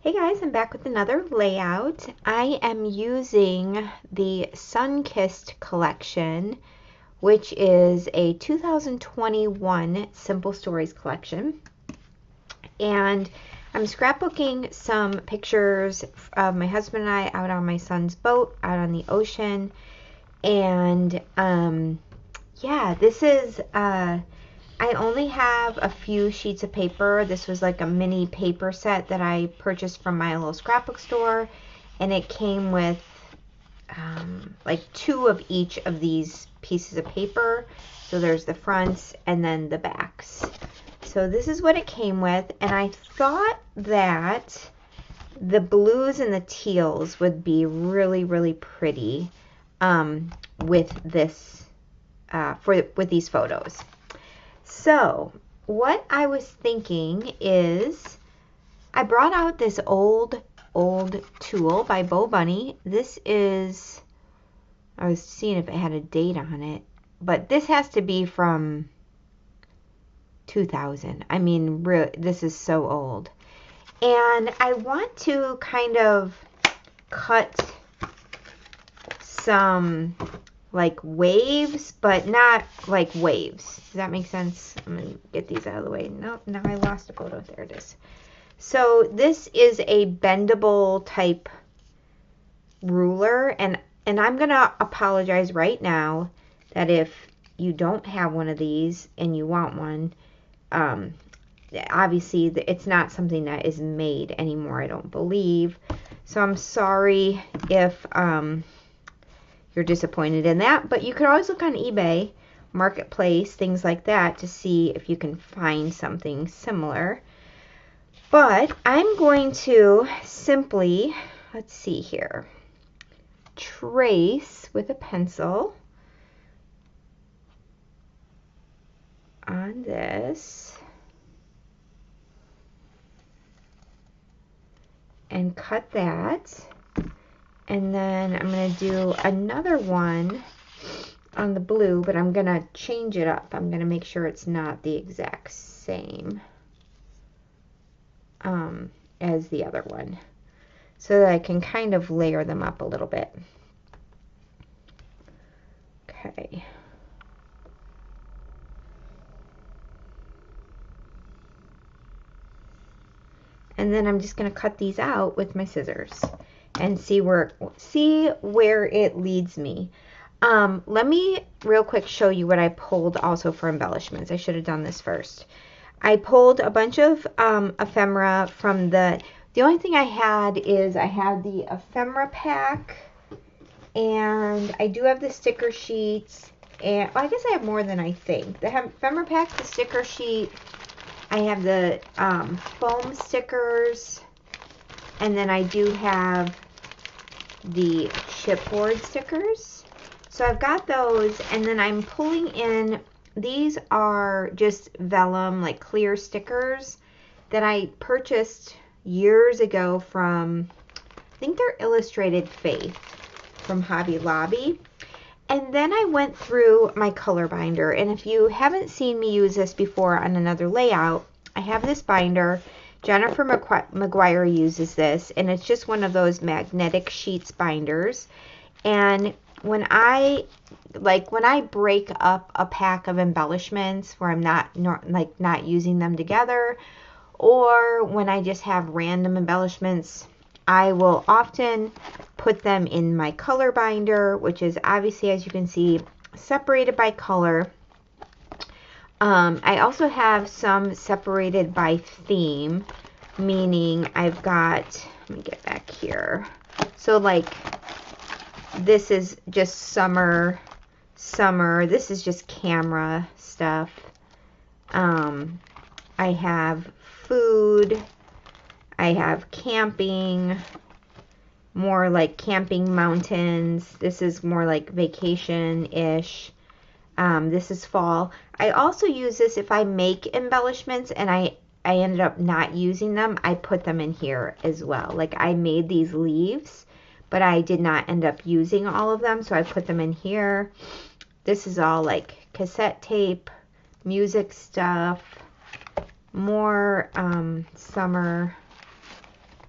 Hey guys, I'm back with another layout. I am using the Sun-Kissed collection, which is a 2021 Simple Stories collection. And I'm scrapbooking some pictures of my husband and I out on my son's boat, out on the ocean. And yeah, this is I only have a few sheets of paper. This was like a mini paper set that I purchased from my little scrapbook store, and it came with like two of each of these pieces of paper. So there's the fronts and then the backs. So this is what it came with, and I thought that the blues and the teals would be really, really pretty with this with these photos. So what I was thinking is I brought out this old tool by Bo Bunny. This is, I was seeing if it had a date on it, but this has to be from 2000. I mean, this is so old. And I want to kind of cut some like waves, but not like waves. Does that make sense? I'm gonna get these out of the way. Nope, now I lost a photo. There it is. So this is a bendable type ruler, and I'm gonna apologize right now that if you don't have one of these and you want one, obviously it's not something that is made anymore, I don't believe. So I'm sorry if you're disappointed in that, but you could always look on eBay, Marketplace, things like that to see if you can find something similar. But I'm going to simply, let's see here, trace with a pencil on this and cut that. And then I'm going to do another one on the blue, but I'm going to change it up. I'm going to make sure it's not the exact same as the other one, so that I can kind of layer them up a little bit. Okay. And then I'm just going to cut these out with my scissors and see where it leads me. Let me real quick show you what I pulled also for embellishments. I should have done this first. I pulled a bunch of ephemera from the only thing I had is I had the ephemera pack, and I do have the sticker sheets, and well, I guess I have more than I think. The ephemera pack, the sticker sheet, I have the foam stickers, and then I do have the chipboard stickers. So I've got those, and then I'm pulling in, these are just vellum, like clear stickers that I purchased years ago from, I think they're Illustrated Faith from Hobby Lobby. And then I went through my color binder, and if you haven't seen me use this before on another layout, I have this binder. Jennifer McGuire uses this, and it's just one of those magnetic sheets binders. And when I break up a pack of embellishments where I'm not using them together, or when I just have random embellishments, I will often put them in my color binder, which is obviously, as you can see, separated by color. I also have some separated by theme, meaning I've got, let me get back here. So like this is just summer. This is just camera stuff. I have food. I have camping, more like camping mountains. This is more like vacation-ish. This is fall. I also use this if I make embellishments and I ended up not using them, I put them in here as well. Like I made these leaves, but I did not end up using all of them, so I put them in here. This is all like cassette tape, music stuff, more summer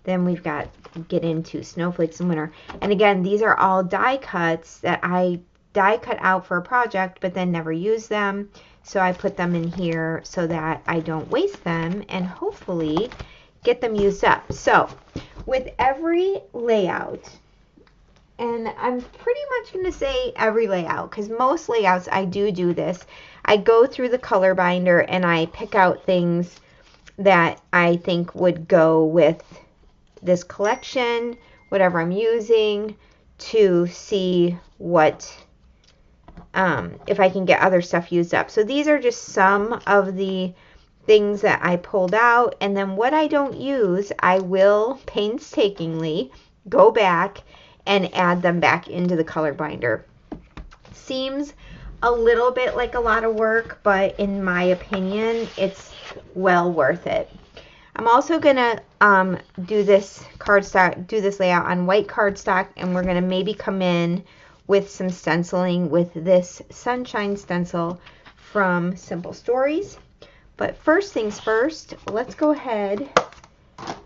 Then we've got get into snowflakes in winter. And again, these are all die cuts that I die cut out for a project, but then never use them. So I put them in here so that I don't waste them and hopefully get them used up. So with every layout, and I'm pretty much going to say every layout, because most layouts I do this. I go through the color binder and I pick out things that I think would go with this collection, whatever I'm using, to see what, if I can get other stuff used up. So these are just some of the things that I pulled out, and then what I don't use, I will painstakingly go back and add them back into the color binder. Seems a little bit like a lot of work, but in my opinion, it's well worth it. I'm also gonna do this layout on white cardstock, and we're gonna maybe come in with some stenciling with this sunshine stencil from Simple Stories. But first things first, let's go ahead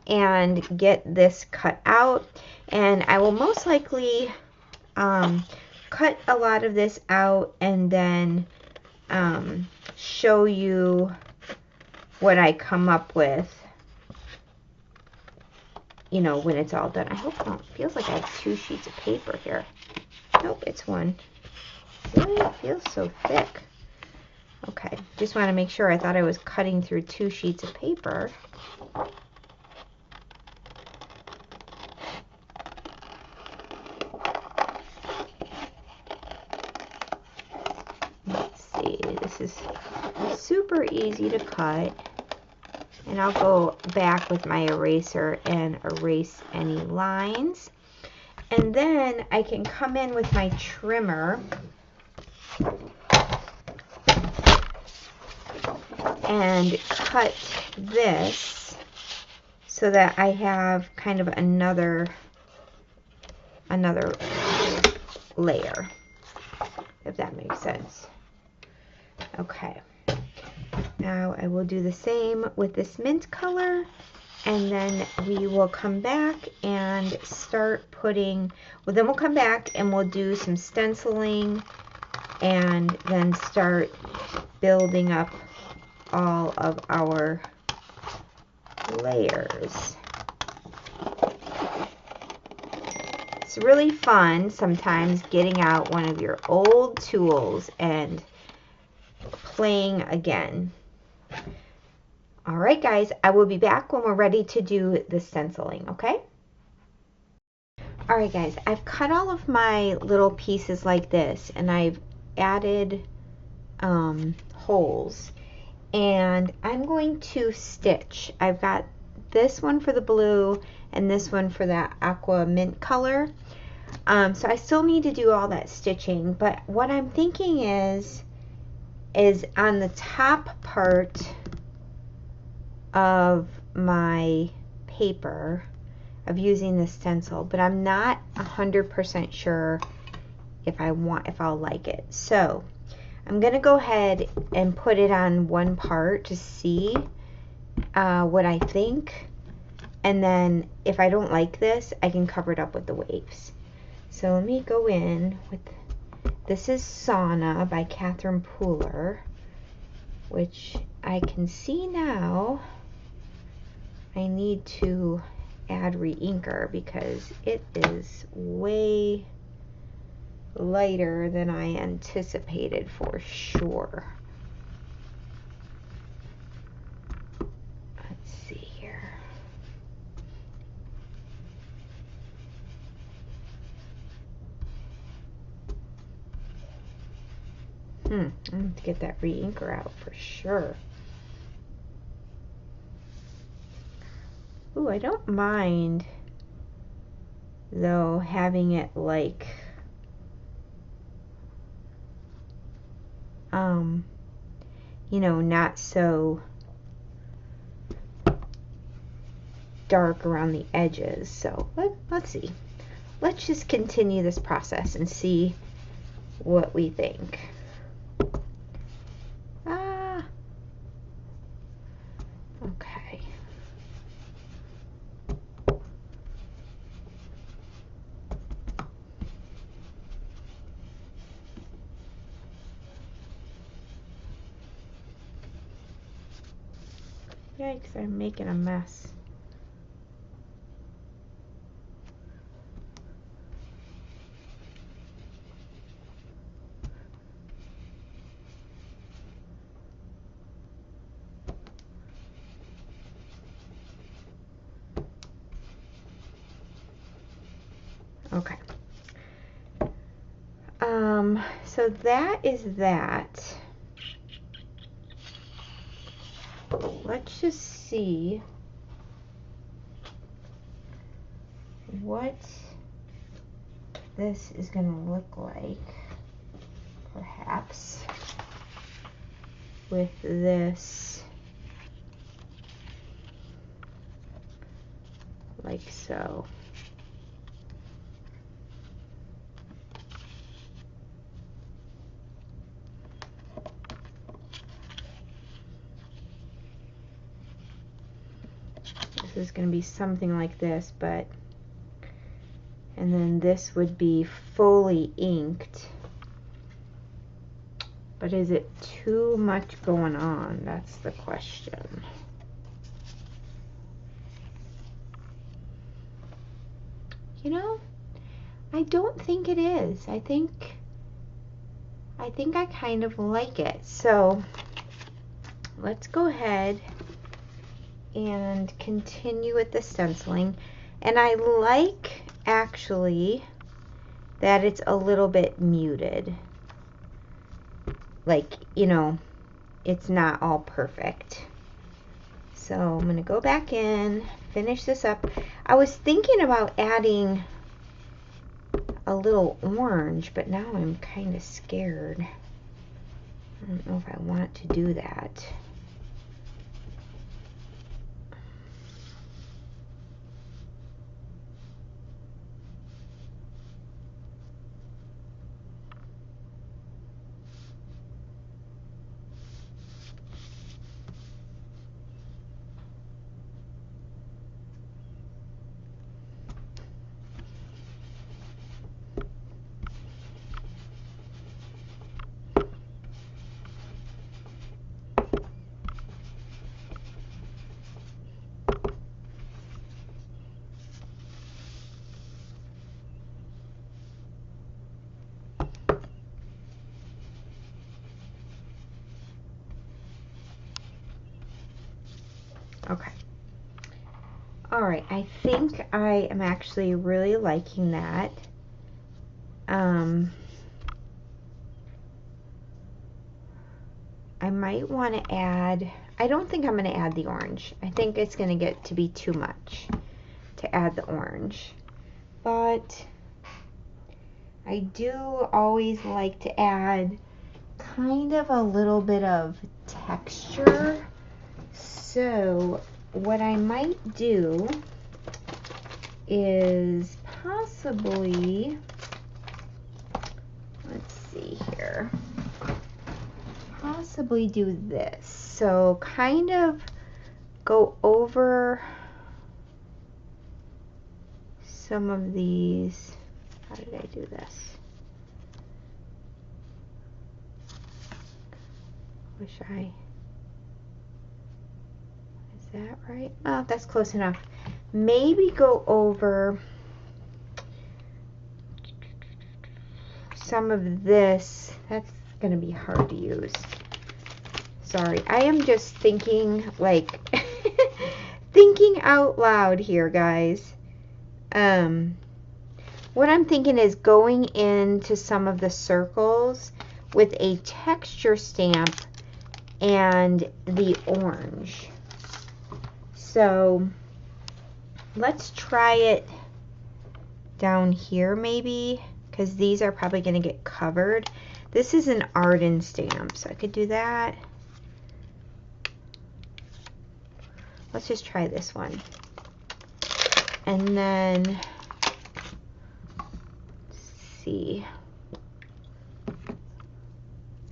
and get this cut out. And I will most likely cut a lot of this out and then show you what I come up with, you know, when it's all done. I hope it feels like I have 2 sheets of paper here. Nope, it's one. Really? It feels so thick. Okay, just want to make sure. I thought I was cutting through 2 sheets of paper. This is super easy to cut, and I'll go back with my eraser and erase any lines, and then I can come in with my trimmer and cut this so that I have kind of another layer, if that makes sense. Okay, now I will do the same with this mint color, and then we will come back and start putting, well, then we'll come back and we'll do some stenciling and then start building up all of our layers. It's really fun sometimes getting out one of your old tools and playing again. All right, guys, I will be back when we're ready to do the stenciling, okay? All right, guys, I've cut all of my little pieces like this, and I've added holes, and I'm going to stitch. I've got this one for the blue and this one for that aqua mint color. So I still need to do all that stitching, but what I'm thinking is on the top part of my paper of using the stencil, but I'm not 100% sure if I'll like it. So I'm gonna go ahead and put it on one part to see what I think, and then if I don't like this, I can cover it up with the waves. So let me go in with, this is Sauna by Catherine Pooler, which I can see now I need to add re-inker because it is way lighter than I anticipated for sure. Let's see here. I have to get that re-inker out for sure. Ooh, I don't mind though having it like you know, not so dark around the edges. So let's see. Let's just continue this process and see what we think. Okay. Yikes, I'm making a mess. Okay. So that is that. Let's just see what this is going to look like, perhaps, with this, like so. This is going to be something like this, but, and then this would be fully inked. But is it too much going on? That's the question. You know, I don't think it is. I think I kind of like it. So let's go ahead and continue with the stenciling. And I like, actually, that it's a little bit muted. Like, you know, it's not all perfect. So I'm going to go back in, finish this up. I was thinking about adding a little orange, but now I'm kind of scared. I don't know if I want to do that. Okay. All right, I think I am actually really liking that. I might want to add, I don't think I'm going to add the orange. I think it's going to get to be too much to add the orange. But I do always like to add kind of a little bit of texture. So what I might do is possibly, let's see here, possibly do this. So kind of go over some of these. How did I do this? Wish I, is that right? Oh, that's close enough. Maybe go over some of this. That's going to be hard to use. Sorry, I am just thinking, like, thinking out loud here, guys. What I'm thinking is going into some of the circles with a texture stamp and the orange. So let's try it down here maybe, because these are probably going to get covered. This is an Arden stamp, so I could do that. Let's just try this one. And then, let's see.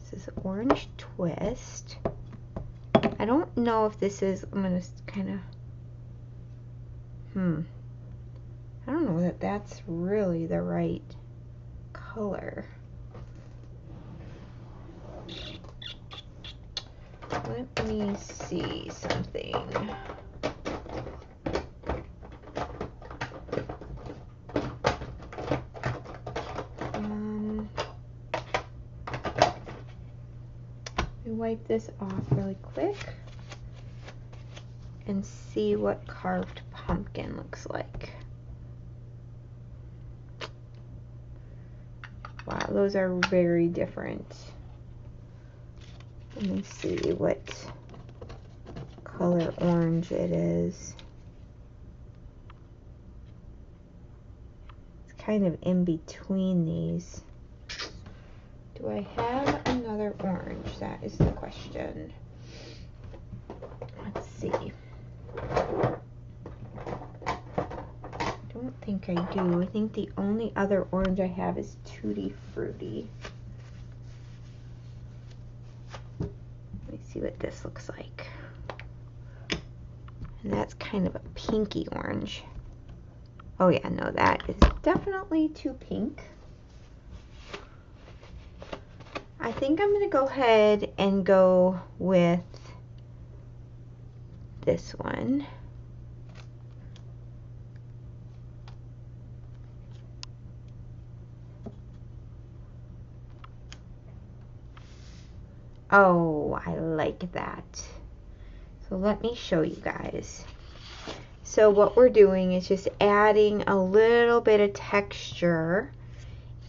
This is Orange Twist. I don't know if this is, I'm going to kind of, I don't know that that's really the right color. let me see something. Wipe this off really quick and see what carved pumpkin looks like. Wow, those are very different. Let me see what color orange it is. It's kind of in between these. Do I have another orange? That is the question. Let's see. I don't think I do. I think the only other orange I have is Tutti Frutti. Let me see what this looks like. And that's kind of a pinky orange. Oh yeah, no, that is definitely too pink. I think I'm going to go ahead and go with this one. Oh, I like that. So let me show you guys. So what we're doing is just adding a little bit of texture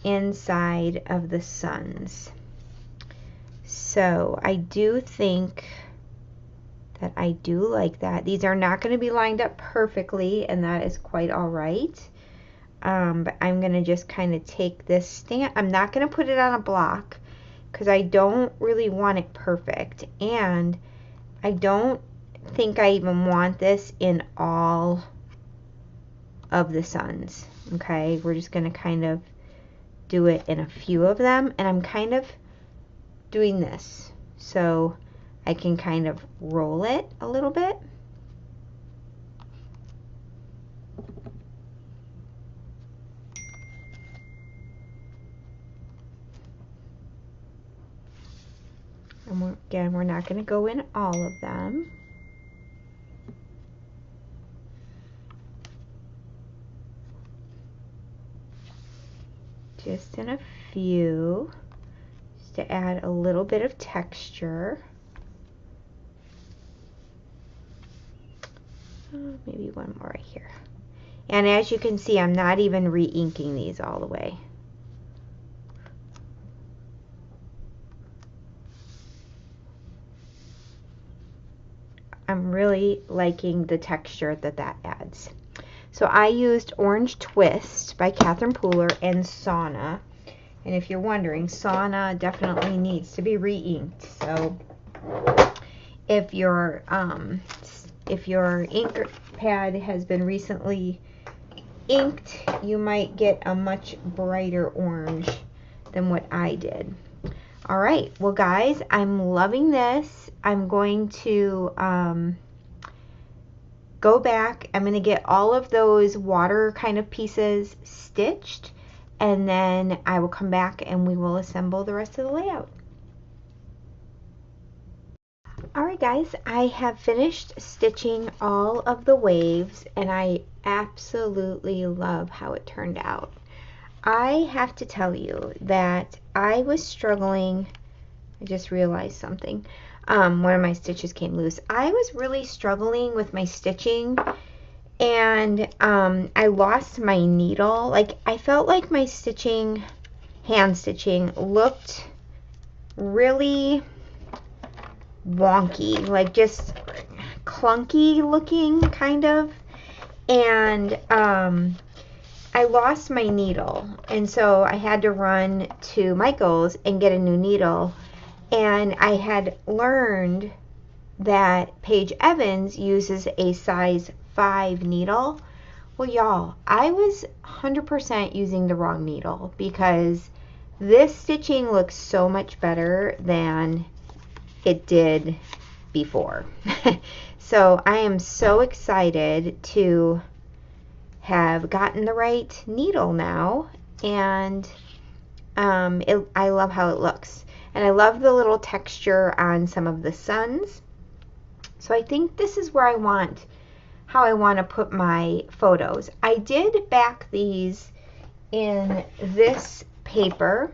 inside of the suns. So I do think that I do like that. These are not going to be lined up perfectly, and that is quite all right. But I'm going to just kind of take this stamp. I'm not going to put it on a block because I don't really want it perfect. And I don't think I even want this in all of the suns. Okay, we're just going to kind of do it in a few of them. And I'm kind of doing this so I can kind of roll it a little bit. And again, we're not going to go in all of them. Just in a few, just to add a little bit of texture. Maybe one more right here. And as you can see, I'm not even re-inking these all the way. I'm really liking the texture that that adds. So I used Orange Twist by Catherine Pooler and Sauna. And if you're wondering, Sauna definitely needs to be re-inked. So if your ink pad has been recently inked, you might get a much brighter orange than what I did. All right, well guys, I'm loving this. I'm going to go back. I'm going to get all of those water kind of pieces stitched, and then I will come back and we will assemble the rest of the layout. Alright guys, I have finished stitching all of the waves and I absolutely love how it turned out. I have to tell you that I was struggling. I just realized something. One of my stitches came loose. I was really struggling with my stitching, and I lost my needle. Like, I felt like my stitching, hand stitching, looked really wonky, like just clunky looking kind of. And I lost my needle, and so I had to run to Michael's and get a new needle. And I had learned that Paige Evans uses a size 5 needle. Well, y'all, I was 100% using the wrong needle because this stitching looks so much better than it did before. So I am so excited to have gotten the right needle now, and I love how it looks. And I love the little texture on some of the suns. So I think this is where how I want to put my photos. I did back these in this paper.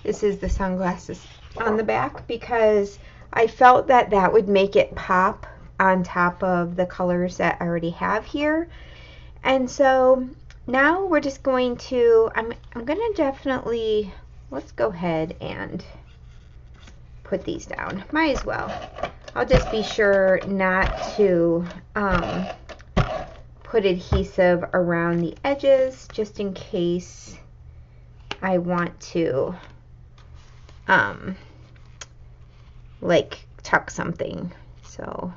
This is the sunglasses on the back because I felt that that would make it pop on top of the colors that I already have here. And so now we're just going to, I'm going to definitely, let's go ahead and put these down. Might as well. I'll just be sure not to put adhesive around the edges just in case I want to like tuck something. So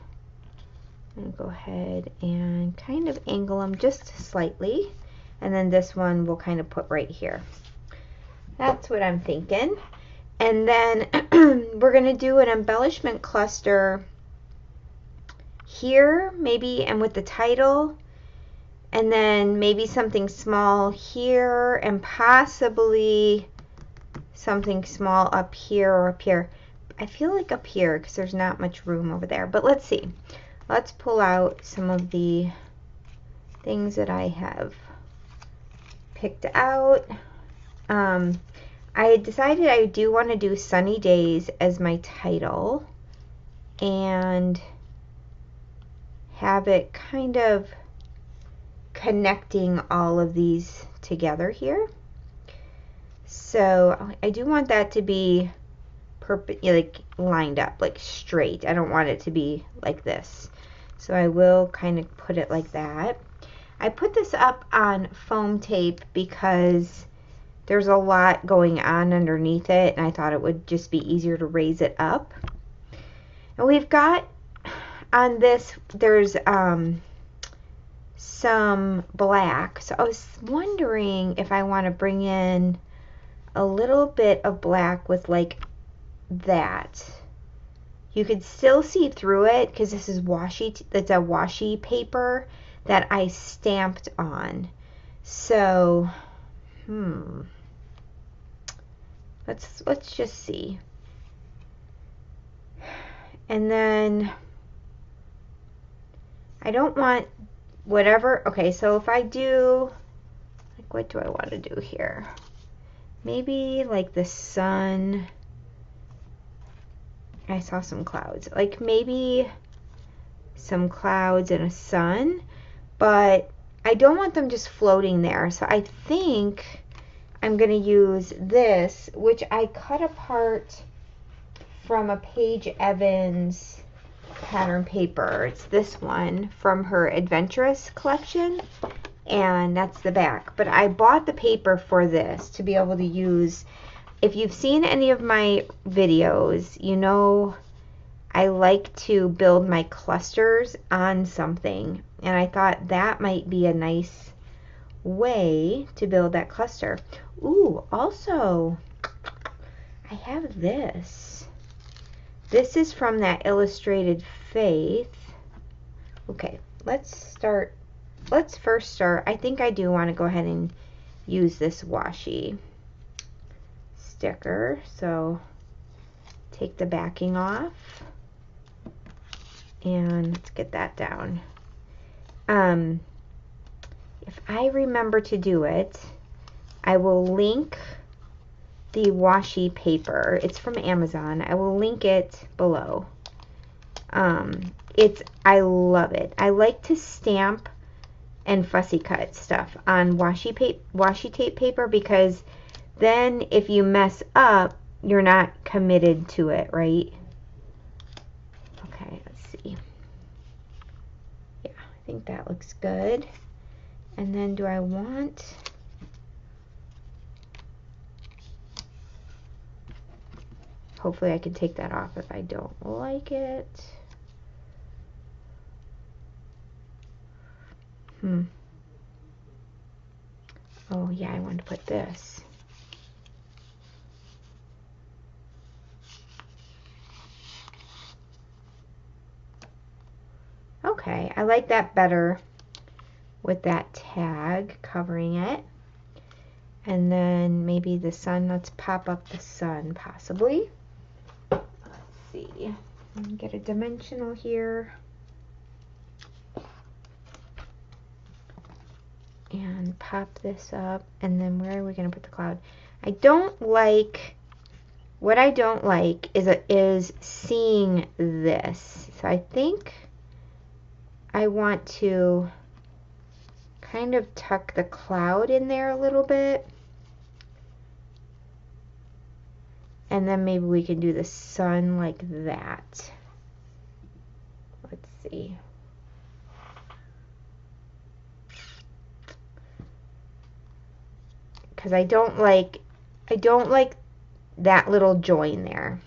I'm going to go ahead and kind of angle them just slightly, and then this one we'll kind of put right here. That's what I'm thinking. And then we're going to do an embellishment cluster here maybe, and with the title, and then maybe something small here, and possibly something small up here or up here. I feel like up here because there's not much room over there, but let's see. Let's pull out some of the things that I have picked out. I decided I do want to do sunny days as my title and have it kind of connecting all of these together here. So I do want that to be like lined up, like straight. I don't want it to be like this. So I will kind of put it like that. I put this up on foam tape because there's a lot going on underneath it, and I thought it would just be easier to raise it up. And we've got on this, there's some black. So I was wondering if I want to bring in a little bit of black with like that. You could still see through it because this is washi. That's a washi paper that I stamped on. So, let's just see. And then I don't want whatever. Okay, so if I do, like, what do I want to do here? Maybe like the sun. I saw some clouds. Like maybe some clouds and a sun, but I don't want them just floating there. So I think I'm going to use this, which I cut apart from a Paige Evans pattern paper. It's this one from her Adventurous collection, and that's the back. But I bought the paper for this to be able to use. If you've seen any of my videos, you know I like to build my clusters on something, and I thought that might be a nice way to build that cluster. Ooh, also, I have this. This is from that Illustrated Faith. Okay, let's first start. I think I do want to go ahead and use this washi sticker. So take the backing off and let's get that down. If I remember to do it, I will link the washi paper. It's from Amazon. I will link it below. I love it. I like to stamp and fussy cut stuff on washi tape paper because then if you mess up, you're not committed to it, right? Okay, let's see. Yeah, I think that looks good. And then do I want... Hopefully I can take that off if I don't like it. Oh yeah, I want to put this. Okay, I like that better with that tag covering it. And then maybe the sun, let's pop up the sun possibly. see. Get a dimensional here. And pop this up. And then where are we going to put the cloud? What I don't like is seeing this. So I think I want to kind of tuck the cloud in there a little bit. And then maybe we can do the sun like that. Let's see. Because I don't like that little join there.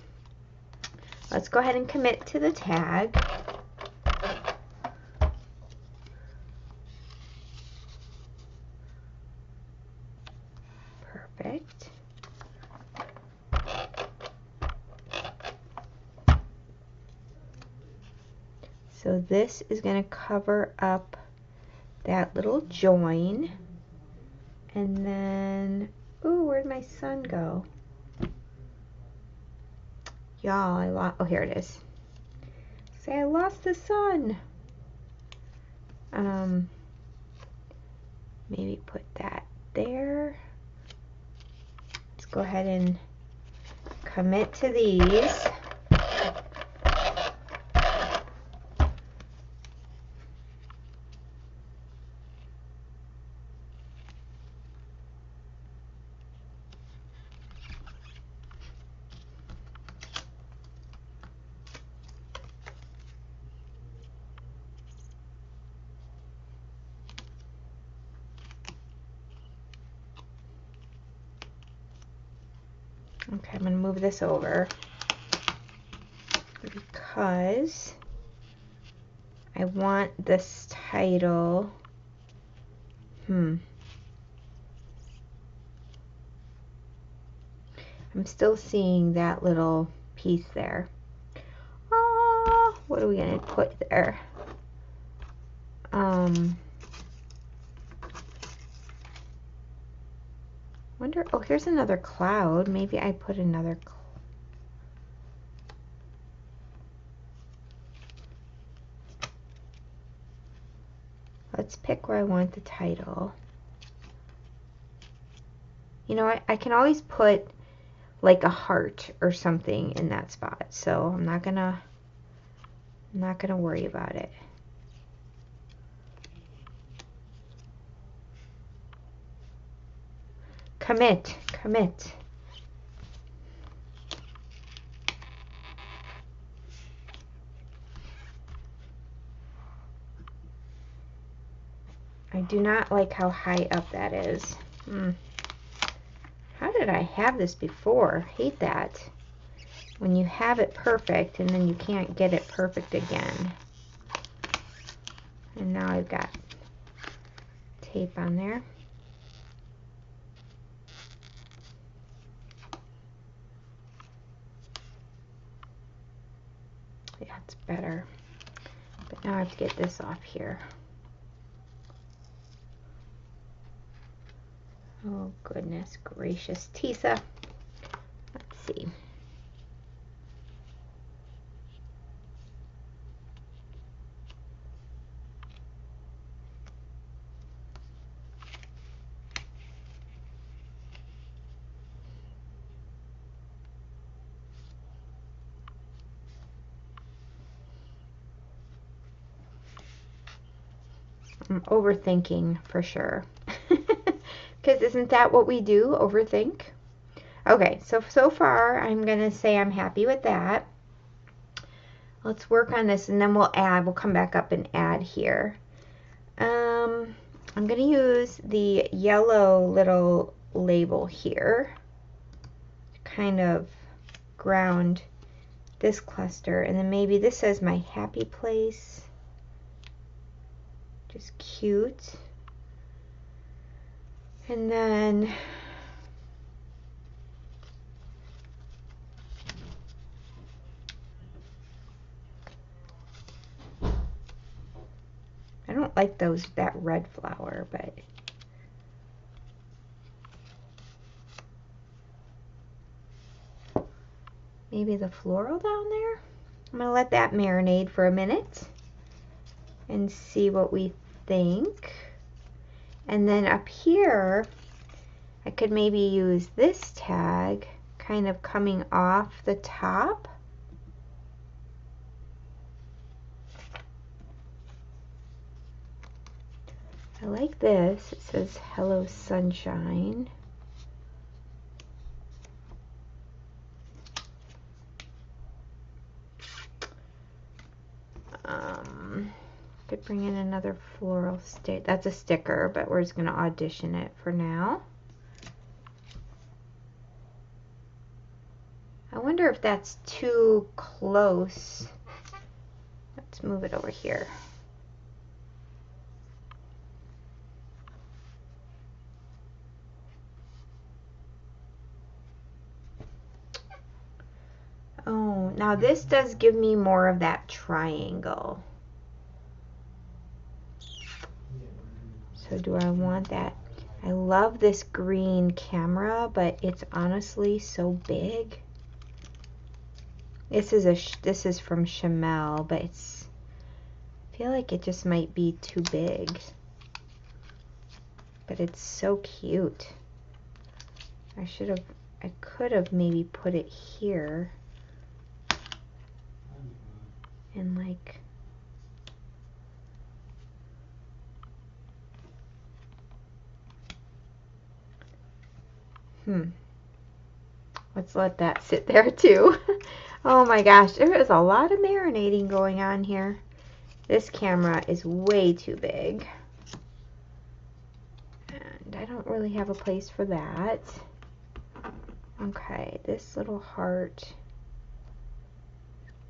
Let's go ahead and commit to the tag. Perfect. So this is going to cover up that little join. And then, ooh, where'd my sun go? Y'all, oh, here it is. Say I lost the sun. Maybe put that there. Let's go ahead and commit to these. Okay, I'm going to move this over because I want this title. I'm still seeing that little piece there. Oh, what are we going to put there? Wonder, oh, here's another cloud. Maybe I put another Let's pick where I want the title. You know, I can always put like a heart or something in that spot. So I'm not gonna worry about it. Commit. I do not like how high up that is. How did I have this before? Hate that. When you have it perfect and then you can't get it perfect again. And now I've got tape on there. Yeah, it's better. But now I have to get this off here. Oh, goodness gracious. Tisa. Let's see. I'm overthinking for sure. Because isn't that what we do? Overthink? Okay, so far I'm going to say I'm happy with that. Let's work on this and then we'll come back up and add here. I'm going to use the yellow little label here to kind of ground this cluster. And then maybe this says my happy place. Just cute. And then I don't like that red flower, but maybe the floral down there. I'm going to let that marinate for a minute and see what we think. And then up here, I could maybe use this tag kind of coming off the top. I like this. It says Hello Sunshine. Could bring in another floral stick. That's a sticker, but we're just going to audition it for now. I wonder if that's too close. Let's move it over here. Oh, now this does give me more of that triangle. So do I want that? I love this green camera, but it's honestly so big. This is from Chamel, but I feel like it just might be too big. But it's so cute. I could have maybe put it here. And like, let's let that sit there too. Oh my gosh, there is a lot of marinating going on here. This camera is way too big. And I don't really have a place for that. Okay, this little heart,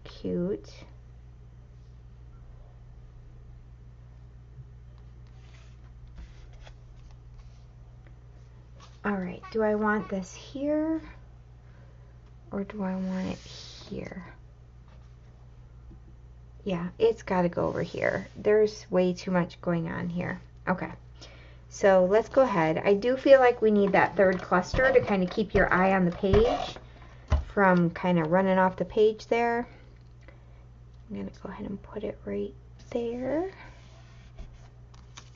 cute. All right, do I want this here or do I want it here? Yeah, it's got to go over here. There's way too much going on here. Okay, so let's go ahead. I do feel like we need that third cluster to kind of keep your eye on the page from kind of running off the page there. I'm going to go ahead and put it right there.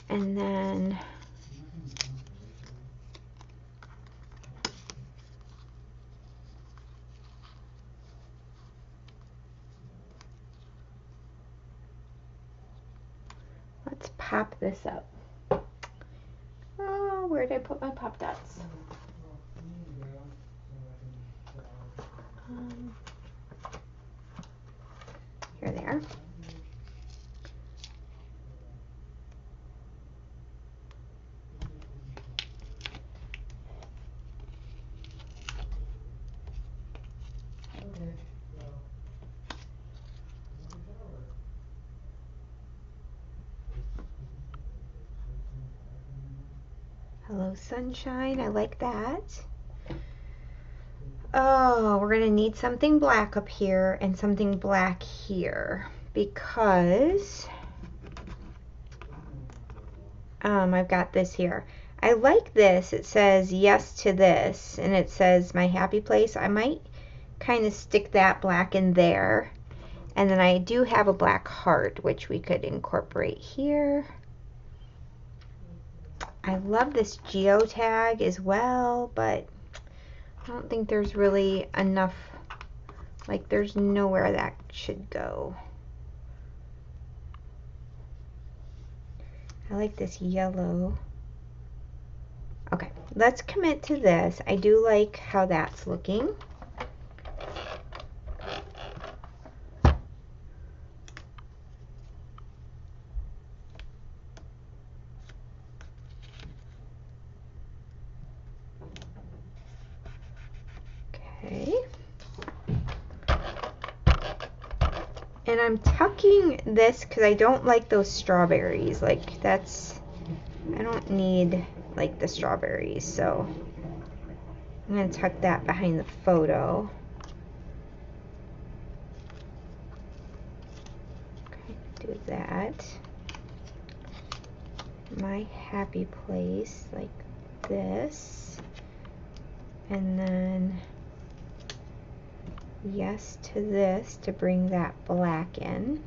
And then let's pop this up. Oh, where did I put my pop dots? Here they are. Hello Sunshine, I like that. Oh, we're gonna need something black up here and something black here because I've got this here. I like this. It says yes to this and it says my happy place. I might kind of stick that black in there. And then I do have a black heart which we could incorporate here. I love this geotag as well, but I don't think there's really enough, like there's nowhere that should go. I like this yellow. Okay, let's commit to this. I do like how that's looking. Okay. And I'm tucking this because I don't like those strawberries. Like that's, I don't need like the strawberries. So I'm going to tuck that behind the photo. Okay, do that. My happy place like this. And then yes to this to bring that black in.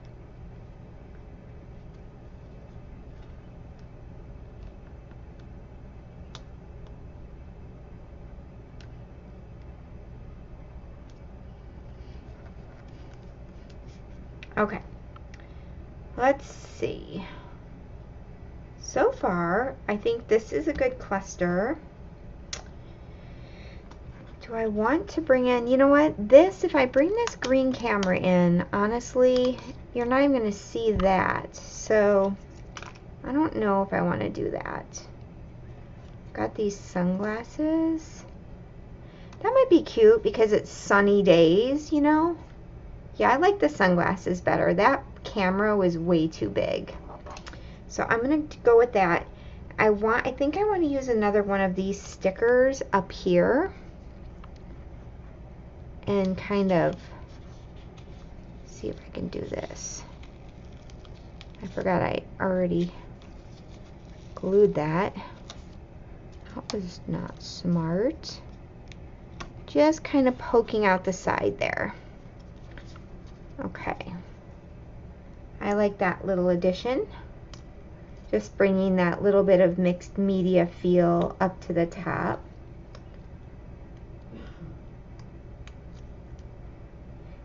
Okay, let's see. So far, I think this is a good cluster. Do I want to bring in, you know what, this, if I bring this green camera in, honestly, you're not even going to see that. So, I don't know if I want to do that. Got these sunglasses. That might be cute because it's sunny days, you know? Yeah, I like the sunglasses better. That camera was way too big. So I'm going to go with that. I think I want to use another one of these stickers up here. And kind of see if I can do this. I forgot I already glued that. That was not smart. Just kind of poking out the side there. Okay. I like that little addition. Just bringing that little bit of mixed media feel up to the top.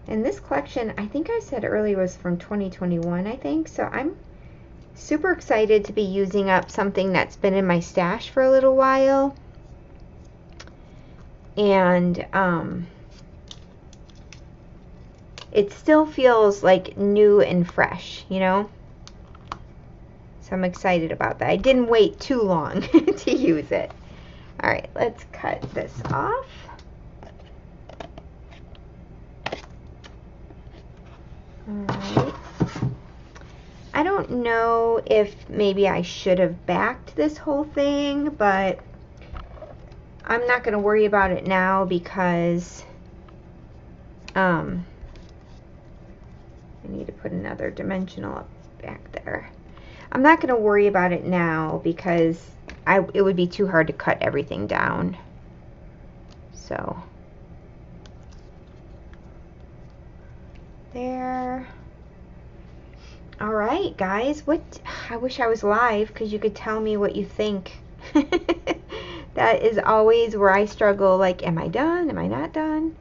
And this collection, I think I said earlier, was from 2021, I think. So I'm super excited to be using up something that's been in my stash for a little while. And it still feels like new and fresh, you know? So I'm excited about that. I didn't wait too long to use it. All right, let's cut this off. Alright. I don't know if maybe I should have backed this whole thing, but I'm not going to worry about it now because I need to put another dimensional up back there. I'm not going to worry about it now because it would be too hard to cut everything down. So there. All right, guys. I wish I was live because you could tell me what you think. That is always where I struggle. Like, am I done? Am I not done?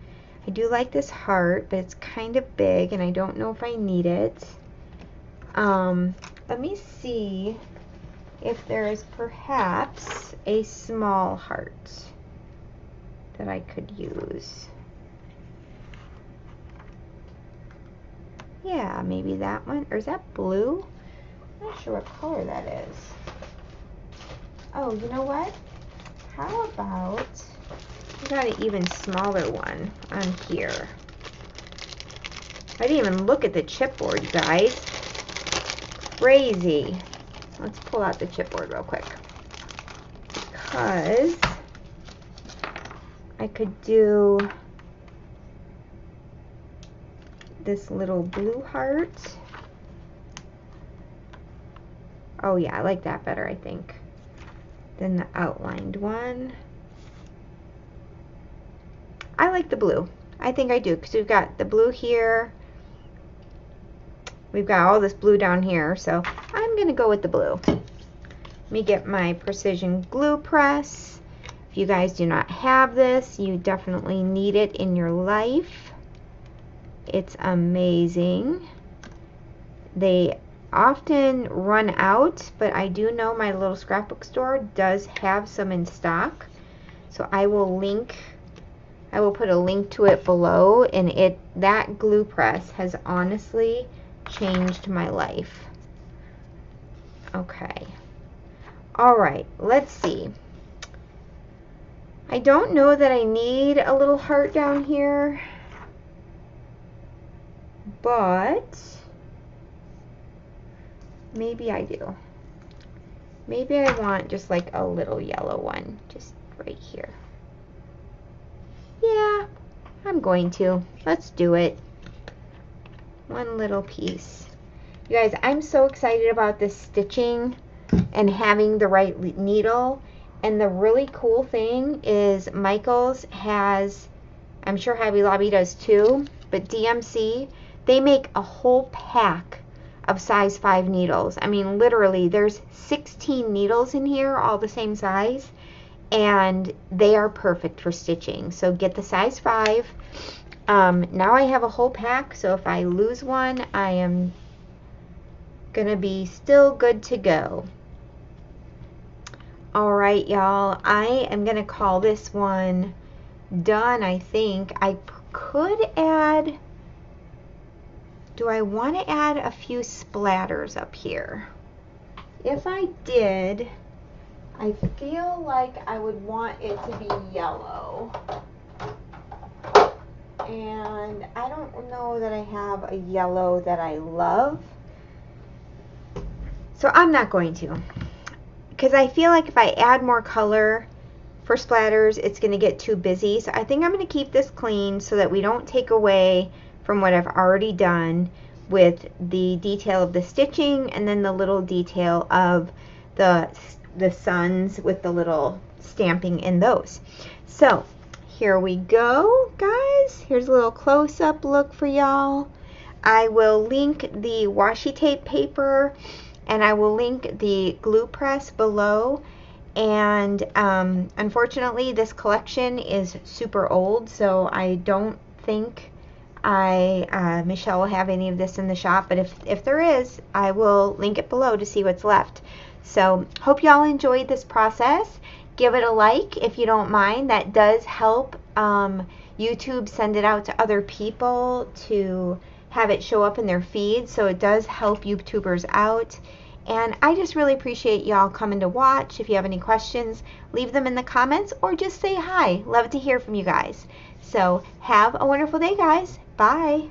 I do like this heart, but it's kind of big, and I don't know if I need it. Let me see if there is perhaps a small heart that I could use. Yeah, maybe that one. Or is that blue? I'm not sure what color that is. Oh, you know what? How about we got an even smaller one on here. I didn't even look at the chipboard, you guys. Crazy. Let's pull out the chipboard real quick. Because I could do this little blue heart. Oh yeah, I like that better, I think, than the outlined one. I like the blue. I think I do, because we've got the blue here. We've got all this blue down here, so I'm going to go with the blue. Let me get my precision glue press. If you guys do not have this, you definitely need it in your life. It's amazing. They often run out, but I do know my little scrapbook store does have some in stock. So I will put a link to it below, and that glue press has honestly changed my life. Okay. All right, let's see. I don't know that I need a little heart down here, but maybe I do. Maybe I want just like a little yellow one just right here. Yeah, I'm going to. Let's do it. One little piece. You guys, I'm so excited about this stitching and having the right needle. And the really cool thing is Michaels has, I'm sure Hobby Lobby does too, but DMC, they make a whole pack of size 5 needles. I mean, literally, there's 16 needles in here, all the same size, and they are perfect for stitching. So get the size 5. Now I have a whole pack, so if I lose one, I am gonna be still good to go. All right, y'all, I am gonna call this one done. I think I could add, do I want to add a few splatters up here? If I did, I feel like I would want it to be yellow, and I don't know that I have a yellow that I love, so I'm not going to, because I feel like if I add more color for splatters, it's going to get too busy. So I think I'm going to keep this clean so that we don't take away from what I've already done with the detail of the stitching, and then the little detail of the suns with the little stamping in those. So here we go, guys. Here's a little close-up look for y'all. I will link the washi tape paper, and I will link the glue press below. And unfortunately, this collection is super old, so I don't think Michelle will have any of this in the shop, but if there is, I will link it below to see what's left. So hope y'all enjoyed this process. Give it a like if you don't mind. That does help YouTube send it out to other people to have it show up in their feed, so it does help YouTubers out. And I just really appreciate y'all coming to watch. If you have any questions, leave them in the comments or just say hi. Love to hear from you guys. So have a wonderful day, guys. Bye.